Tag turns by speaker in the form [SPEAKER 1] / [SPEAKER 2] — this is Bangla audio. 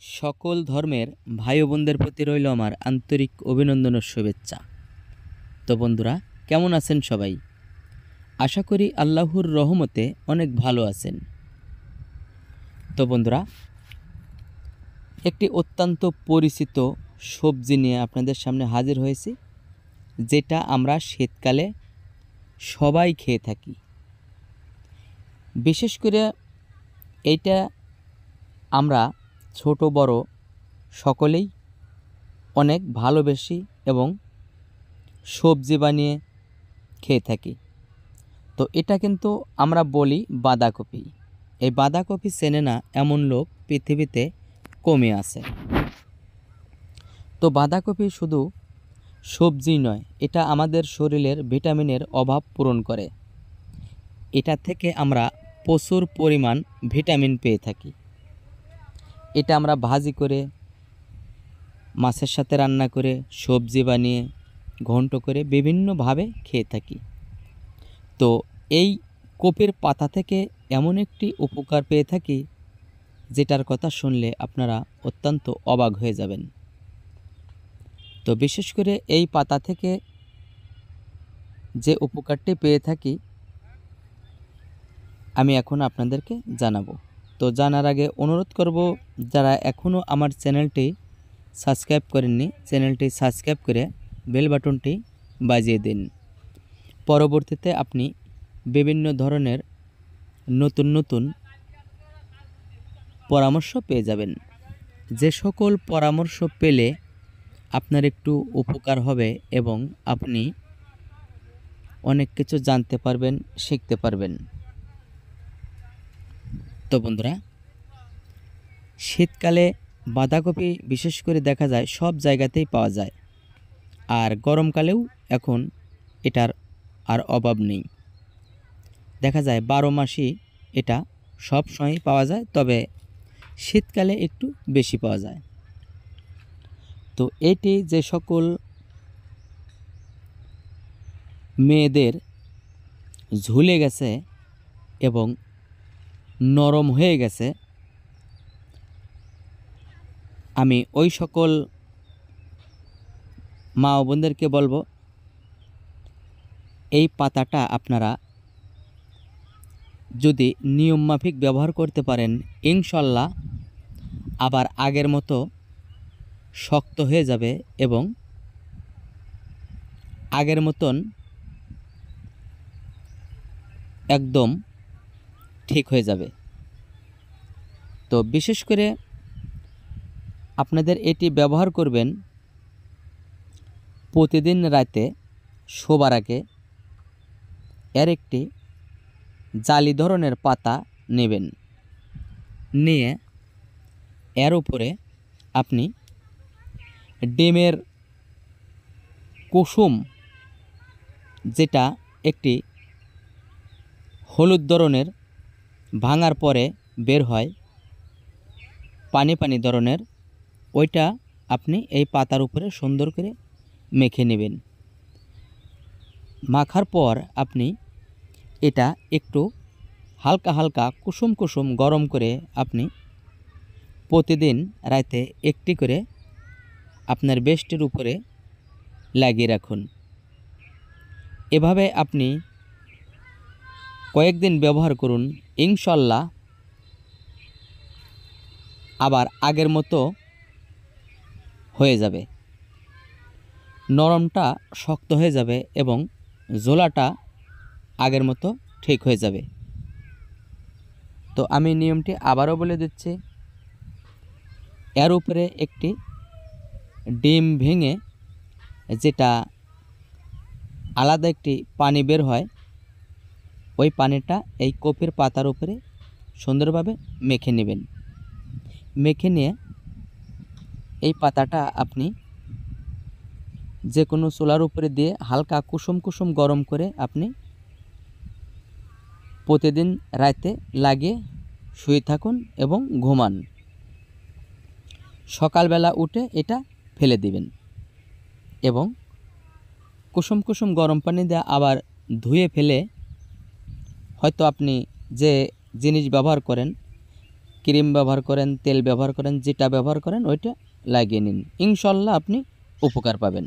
[SPEAKER 1] সকল ধর্মের ভাই ও বোনদের প্রতি রইল আমার আন্তরিক অভিনন্দন ও শুভেচ্ছা। তো বন্ধুরা, কেমন আছেন সবাই? আশা করি আল্লাহর রহমতে অনেক ভালো আছেন। তো বন্ধুরা, একটি অত্যন্ত পরিচিত সবজি নিয়ে আপনাদের সামনে হাজির হয়েছি, যেটা আমরা শীতকালে সবাই খেয়ে থাকি। বিশেষ করে এইটা আমরা ছোট বড় সকলেই অনেক ভালোবাসি এবং সবজি বানিয়ে খেয়ে থাকি। তো এটা কিন্তু আমরা বলি বাঁধাকপি। এই বাঁধাকপি চেনে না এমন লোক পৃথিবীতে কমে আছে। তো বাঁধাকপি শুধু সবজি নয়, এটা আমাদের শরীরের ভিটামিনের অভাব পূরণ করে। এটা থেকে আমরা প্রচুর পরিমাণ ভিটামিন পেয়ে থাকি। এটা আমরা ভাজি করে, মাছের সাথে রান্না করে, সবজি বানিয়ে, ঘন্ট করে বিভিন্নভাবে খেয়ে থাকি। তো এই কপির পাতা থেকে এমন একটি উপকার পেয়ে থাকি, যেটার কথা শুনলে আপনারা অত্যন্ত অবাক হয়ে যাবেন। তো বিশেষ করে এই পাতা থেকে যে উপকারটি পেয়ে থাকি আমি এখন আপনাদেরকে জানাবো। তো জানার আগে অনুরোধ করব, যারা এখনও আমার চ্যানেলটি সাবস্ক্রাইব করেননি, চ্যানেলটি সাবস্ক্রাইব করে বেল বাটনটি বাজিয়ে দিন। পরবর্তীতে আপনি বিভিন্ন ধরনের নতুন নতুন পরামর্শ পেয়ে যাবেন। যে সকল পরামর্শ পেলে আপনার একটু উপকার হবে এবং আপনি অনেক কিছু জানতে পারবেন, শিখতে পারবেন। তো বন্ধুরা, শীতকালে বাঁধাকপি বিশেষ করে দেখা যায় সব জায়গাতেই পাওয়া যায়, আর গরমকালেও এখন এটার আর অভাব নেই। দেখা যায় 12 মাসই এটা সব সময়ই পাওয়া যায়, তবে শীতকালে একটু বেশি পাওয়া যায়। তো এটি যে সকল মেয়েদের ঝুলে গেছে এবং নরম হয়ে গেছে, আমি ওই সকল মা ও বোনদেরকে বলবো, এই পাতাটা আপনারা যদি নিয়মমাফিক ব্যবহার করতে পারেন, ইনশাল্লাহ আবার আগের মতো শক্ত হয়ে যাবে এবং আগের মতন একদম ঠিক হয়ে যাবে। তো বিশেষ করে আপনাদের এটি ব্যবহার করবেন প্রতিদিন রাতে শোবার আগে। এর একটি জালি ধরনের পাতা নেবেন, নিয়ে এর উপরে আপনি ডিমের কুসুম, যেটা একটি হলুদ ধরনের ভাঙার পরে বের হয় পানি পানি ধরনের, ওইটা আপনি এই পাতার উপরে সুন্দর করে মেখে নেবেন। মাখার পর আপনি এটা একটু হালকা হালকা কুসুম কুসুম গরম করে আপনি প্রতিদিন রাতে একটি করে আপনার বেস্টের উপরে লাগিয়ে রাখুন। এভাবে আপনি কয়েকদিন ব্যবহার করুন, ইনশাল্লাহ আবার আগের মতো হয়ে যাবে। নরমটা শক্ত হয়ে যাবে এবং ঝোলাটা আগের মতো ঠিক হয়ে যাবে। তো আমি নিয়মটি আবারও বলে দিচ্ছি। এর উপরে একটি ডিম ভেঙে, যেটা আলাদা একটি পানি বের হয়, ওই পানিটা এই কপির পাতার উপরে সুন্দরভাবে মেখে নেবেন। মেখে নিয়ে এই পাতাটা আপনি যে কোনো চুলার উপরে দিয়ে হালকা কুসুম কুসুম গরম করে আপনি প্রতিদিন রাতে লাগিয়ে শুয়ে থাকুন এবং ঘুমান। সকালবেলা উঠে এটা ফেলে দিবেন এবং কুসুম কুসুম গরম পানি দিয়ে আবার ধুয়ে ফেলে, হয়তো আপনি যে জিনিস ব্যবহার করেন, ক্রিম ব্যবহার করেন, তেল ব্যবহার করেন, যেটা ব্যবহার করেন ওইটা লাগিয়ে নিন, ইনশাল্লাহ আপনি উপকার পাবেন।